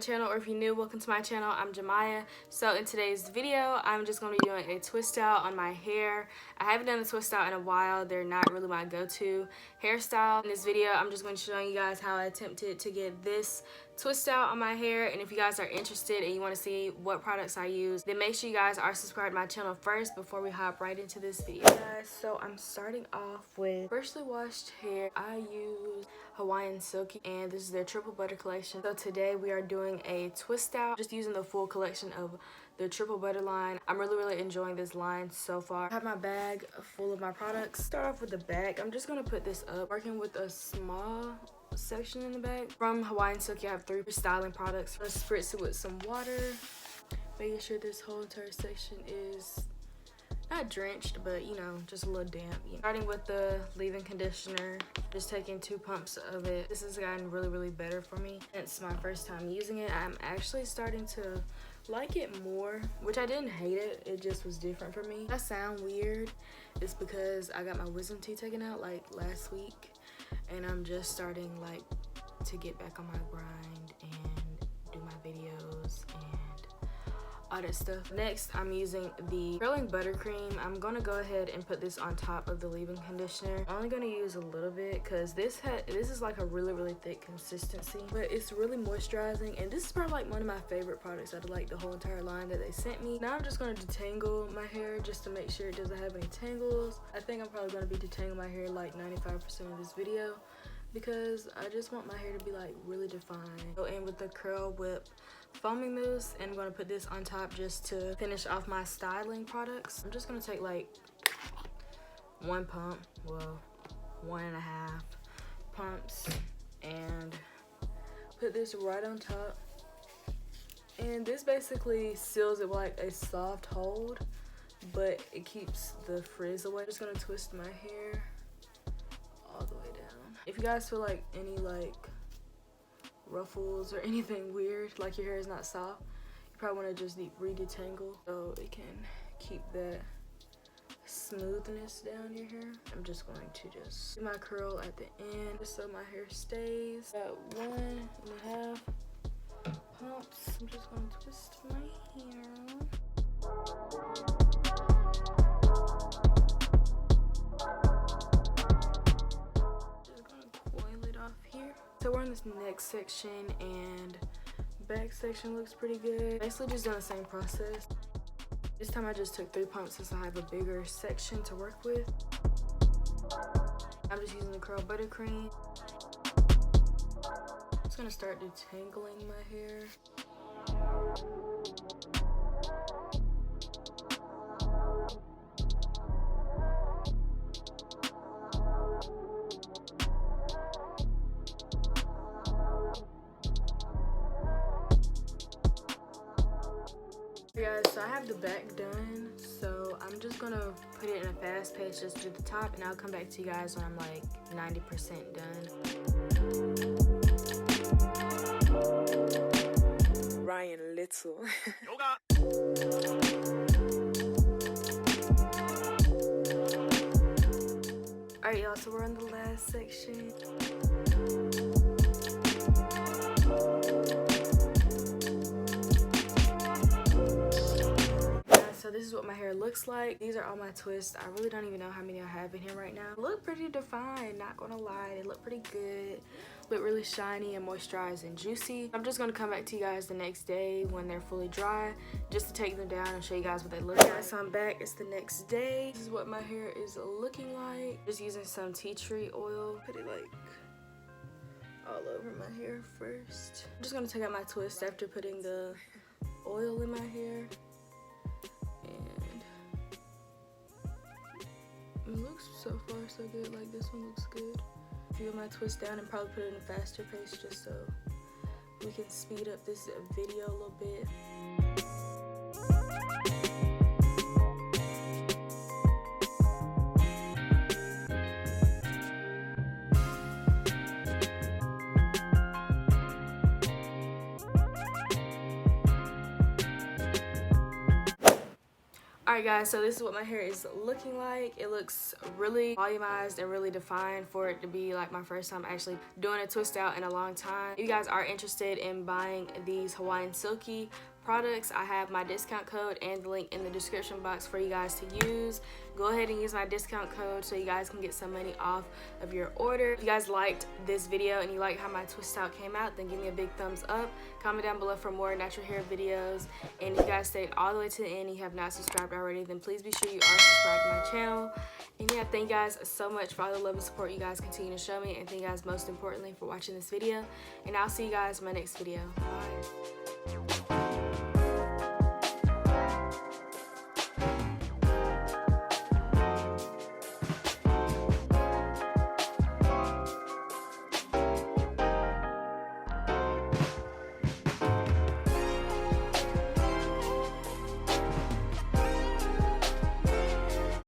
Channel, or if you're new, welcome to my channel. I'm JaMya. So in today's video, I'm just going to be doing a twist out on my hair. I haven't done a twist out in a while. They're not really my go-to hairstyle. In this video, I'm just going to show you guys how I attempted to get this twist out on my hair. And if you guys are interested and you want to see what products I use, then make sure you guys are subscribed to my channel first before we hop right into this video. Guys, so I'm starting off with freshly washed hair. I use Hawaiian Silky, and this is their triple butter collection. So today we are doing a twist out, just using the full collection of the triple butter line. I'm really enjoying this line so far. I have my bag full of my products. Start off with the bag. I'm just gonna put this up, working with a small section in the bag. From Hawaiian Silky, I have 3 styling products. Let's spritz it with some water, making sure this whole entire section is not drenched, but you know, just a little damp. Starting with the leave-in conditioner, just taking 2 pumps of it. This has gotten really better for me since my first time using it. I'm actually starting to like it more, which I didn't hate it. It just was different for me. That sound weird. It's because I got my wisdom teeth taken out like last week, and I'm just starting like to get back on my grind and do my videos and all that stuff. Next, I'm using the curling buttercream. I'm gonna go ahead and put this on top of the leave-in conditioner. I'm only gonna use a little bit because this is like a really thick consistency, but it's really moisturizing, and this is probably like one of my favorite products out of like the whole entire line that they sent me. Now I'm just gonna detangle my hair just to make sure it doesn't have any tangles. I think I'm probably gonna be detangling my hair like 95% of this video, because I just want my hair to be like really defined. Go in with the Curl Whip foaming mousse, and I'm gonna put this on top just to finish off my styling products. I'm just gonna take like 1 pump, well, 1.5 pumps, and put this right on top. And this basically seals it with like a soft hold, but it keeps the frizz away. I'm just gonna twist my hair all the way down. If you guys feel like any like ruffles or anything weird, like your hair is not soft, you probably want to just re-detangle so it can keep that smoothness down your hair. I'm just going to just do my curl at the end just so my hair stays. Got 1.5 pumps. I'm just going to twist my hair. So we're in this next section, and back section looks pretty good. Basically just doing the same process. This time I just took 3 pumps since I have a bigger section to work with. I'm just using the curl buttercream. I'm just gonna start detangling my hair. Guys, so I have the back done, so I'm just gonna put it in a fast pace just to the top, and I'll come back to you guys when I'm like 90% done. Ryan Little. Alright y'all, so we're in the last section. So this is what my hair looks like. These are all my twists. I really don't even know how many I have in here right now. Look pretty defined, not gonna lie. They look pretty good. Look really shiny and moisturized and juicy. I'm just gonna come back to you guys the next day when they're fully dry, just to take them down and show you guys what they look like. So I'm back, it's the next day. This is what my hair is looking like. Just using some tea tree oil. Put it like all over my hair first. I'm just gonna take out my twist after putting the oil in my hair. It looks so far so good. Like, this one looks good. Feel my twist down and probably put it in a faster pace just so we can speed up this video a little bit. Alright guys, so this is what my hair is looking like. It looks really volumized and really defined for it to be like my first time actually doing a twist out in a long time. If you guys are interested in buying these Hawaiian Silky products, I have my discount code and the link in the description box for you guys to use. Go ahead and use my discount code so you guys can get some money off of your order. If you guys liked this video and you like how my twist out came out, then give me a big thumbs up. Comment down below for more natural hair videos. And if you guys stayed all the way to the end and you have not subscribed already, then please be sure you are subscribed to my channel. And yeah, thank you guys so much for all the love and support you guys continue to show me, and thank you guys most importantly for watching this video. And I'll see you guys in my next video. Bye.